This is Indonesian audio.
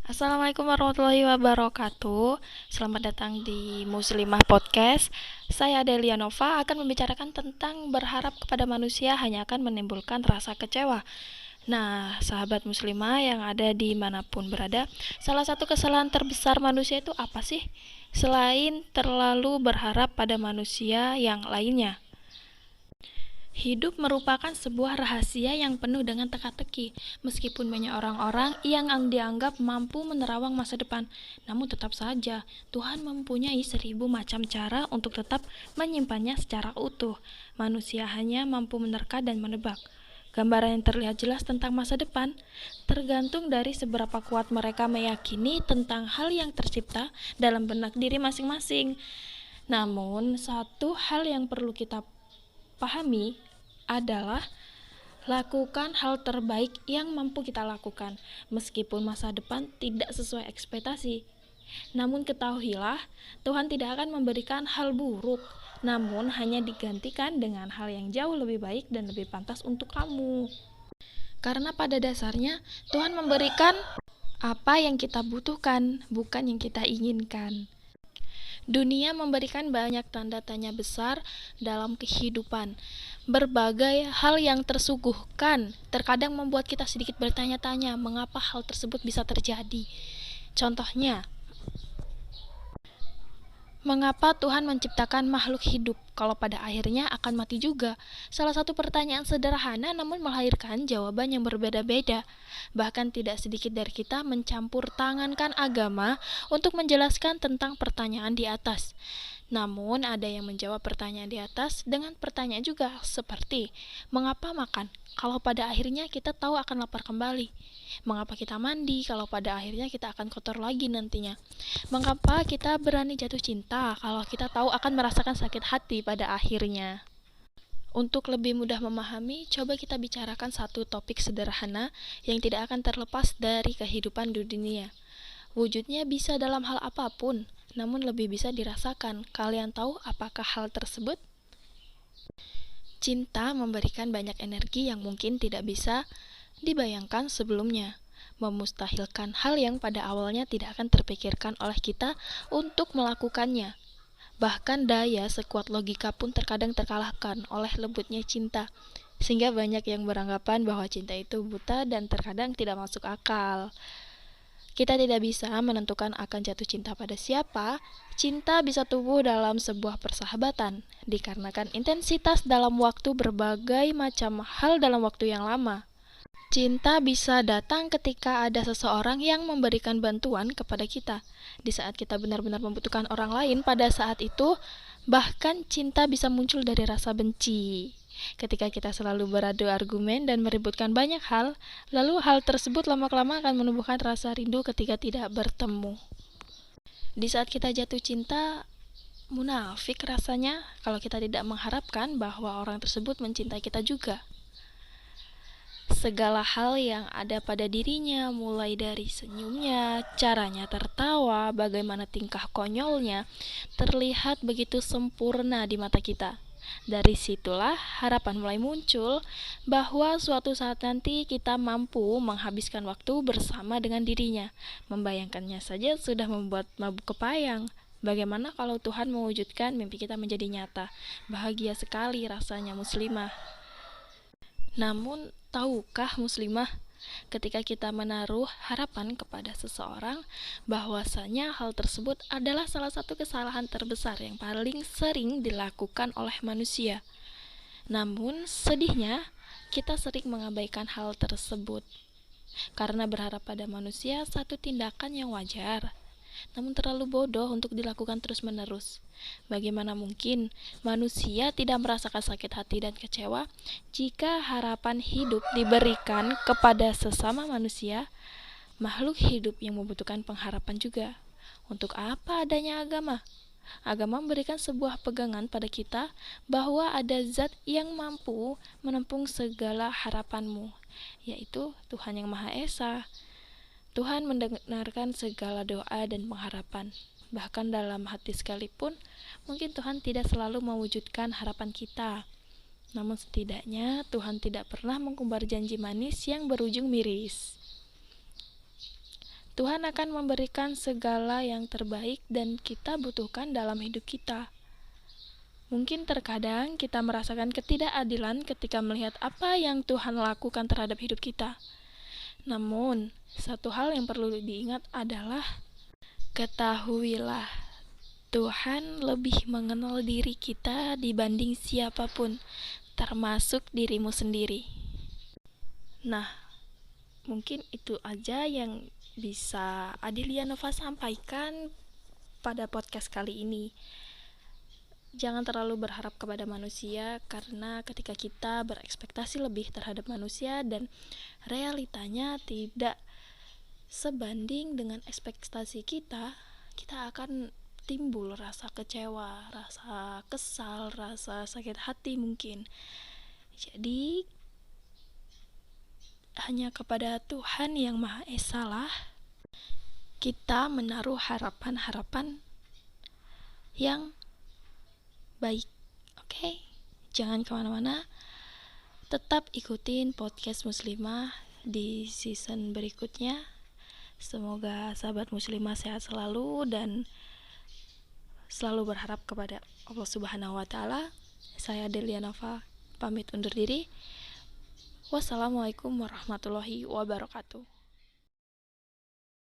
Assalamualaikum warahmatullahi wabarakatuh. Selamat datang di Muslimah Podcast. Saya Delia Nova akan membicarakan tentang berharap kepada manusia hanya akan menimbulkan rasa kecewa. Nah, sahabat muslimah yang ada dimanapun berada, salah satu kesalahan terbesar manusia itu apa sih? Selain terlalu berharap pada manusia yang lainnya. Hidup merupakan sebuah rahasia yang penuh dengan teka-teki. Meskipun banyak orang-orang yang dianggap mampu menerawang masa depan, namun tetap saja Tuhan mempunyai 1000 macam cara untuk tetap menyimpannya secara utuh. Manusia hanya mampu menerka dan menebak. Gambaran yang terlihat jelas tentang masa depan tergantung dari seberapa kuat mereka meyakini tentang hal yang tercipta dalam benak diri masing-masing. Namun, satu hal yang perlu kita pahami adalah lakukan hal terbaik yang mampu kita lakukan, meskipun masa depan tidak sesuai ekspektasi. Namun ketahuilah, Tuhan tidak akan memberikan hal buruk, namun hanya digantikan dengan hal yang jauh lebih baik dan lebih pantas untuk kamu. Karena pada dasarnya, Tuhan memberikan apa yang kita butuhkan, bukan yang kita inginkan. Dunia memberikan banyak tanda tanya besar dalam kehidupan. Berbagai hal yang tersuguhkan terkadang membuat kita sedikit bertanya-tanya mengapa hal tersebut bisa terjadi. Contohnya, mengapa Tuhan menciptakan makhluk hidup kalau pada akhirnya akan mati juga? Salah satu pertanyaan sederhana namun melahirkan jawaban yang berbeda-beda. Bahkan tidak sedikit dari kita mencampur tangankan agama untuk menjelaskan tentang pertanyaan di atas. Namun ada yang menjawab pertanyaan di atas dengan pertanyaan juga seperti, mengapa makan kalau pada akhirnya kita tahu akan lapar kembali? Mengapa kita mandi kalau pada akhirnya kita akan kotor lagi nantinya? Mengapa kita berani jatuh cinta kalau kita tahu akan merasakan sakit hati pada akhirnya? Untuk lebih mudah memahami, coba kita bicarakan satu topik sederhana yang tidak akan terlepas dari kehidupan di dunia. Wujudnya bisa dalam hal apapun, namun lebih bisa dirasakan. Kalian tahu apakah hal tersebut? Cinta memberikan banyak energi yang mungkin tidak bisa dibayangkan sebelumnya, memustahilkan hal yang pada awalnya tidak akan terpikirkan oleh kita untuk melakukannya. Bahkan daya sekuat logika pun terkadang terkalahkan oleh lembutnya cinta, sehingga banyak yang beranggapan bahwa cinta itu buta dan terkadang tidak masuk akal. Kita tidak bisa menentukan akan jatuh cinta pada siapa. Cinta bisa tumbuh dalam sebuah persahabatan, dikarenakan intensitas dalam waktu berbagai macam hal dalam waktu yang lama. Cinta bisa datang ketika ada seseorang yang memberikan bantuan kepada kita. Di saat kita benar-benar membutuhkan orang lain pada saat itu, bahkan cinta bisa muncul dari rasa benci. Ketika kita selalu beradu argumen dan meributkan banyak hal, lalu hal tersebut lama-kelamaan akan menumbuhkan rasa rindu ketika tidak bertemu. Di saat kita jatuh cinta, munafik rasanya kalau kita tidak mengharapkan bahwa orang tersebut mencintai kita juga. Segala hal yang ada pada dirinya, mulai dari senyumnya, caranya tertawa, bagaimana tingkah konyolnya, terlihat begitu sempurna di mata kita. Dari situlah harapan mulai muncul bahwa suatu saat nanti kita mampu menghabiskan waktu bersama dengan dirinya. Membayangkannya saja sudah membuat mabuk kepayang. Bagaimana kalau Tuhan mewujudkan mimpi kita menjadi nyata? Bahagia sekali rasanya muslimah. Namun, tahukah muslimah, ketika kita menaruh harapan kepada seseorang, bahwasanya hal tersebut adalah salah satu kesalahan terbesar yang paling sering dilakukan oleh manusia. Namun, sedihnya, kita sering mengabaikan hal tersebut. Karena berharap pada manusia satu tindakan yang wajar, namun terlalu bodoh untuk dilakukan terus-menerus. Bagaimana mungkin manusia tidak merasakan sakit hati dan kecewa jika harapan hidup diberikan kepada sesama manusia, makhluk hidup yang membutuhkan pengharapan juga? Untuk apa adanya agama? Agama memberikan sebuah pegangan pada kita bahwa ada zat yang mampu menampung segala harapanmu, yaitu Tuhan yang Maha Esa. Tuhan mendengarkan segala doa dan pengharapan. Bahkan dalam hati sekalipun, mungkin Tuhan tidak selalu mewujudkan harapan kita. Namun setidaknya Tuhan tidak pernah mengumbar janji manis yang berujung miris. Tuhan akan memberikan segala yang terbaik dan kita butuhkan dalam hidup kita. Mungkin terkadang kita merasakan ketidakadilan ketika melihat apa yang Tuhan lakukan terhadap hidup kita. Namun, satu hal yang perlu diingat adalah ketahuilah Tuhan lebih mengenal diri kita dibanding siapapun, termasuk dirimu sendiri. Nah, mungkin itu aja yang bisa Adelia Nova sampaikan pada podcast kali ini. Jangan terlalu berharap kepada manusia, karena ketika kita berekspektasi lebih terhadap manusia dan realitanya tidak sebanding dengan ekspektasi kita, kita akan timbul rasa kecewa, rasa kesal, rasa sakit hati mungkin. Jadi hanya kepada Tuhan yang Maha Esa lah kita menaruh harapan-harapan yang baik. Oke? Jangan kemana-mana, tetap ikutin podcast Muslimah di season berikutnya. Semoga sahabat Muslimah sehat selalu dan selalu berharap kepada Allah Subhanahu wa Ta'ala. Saya Adelia Nova pamit undur diri. Wassalamualaikum warahmatullahi wabarakatuh.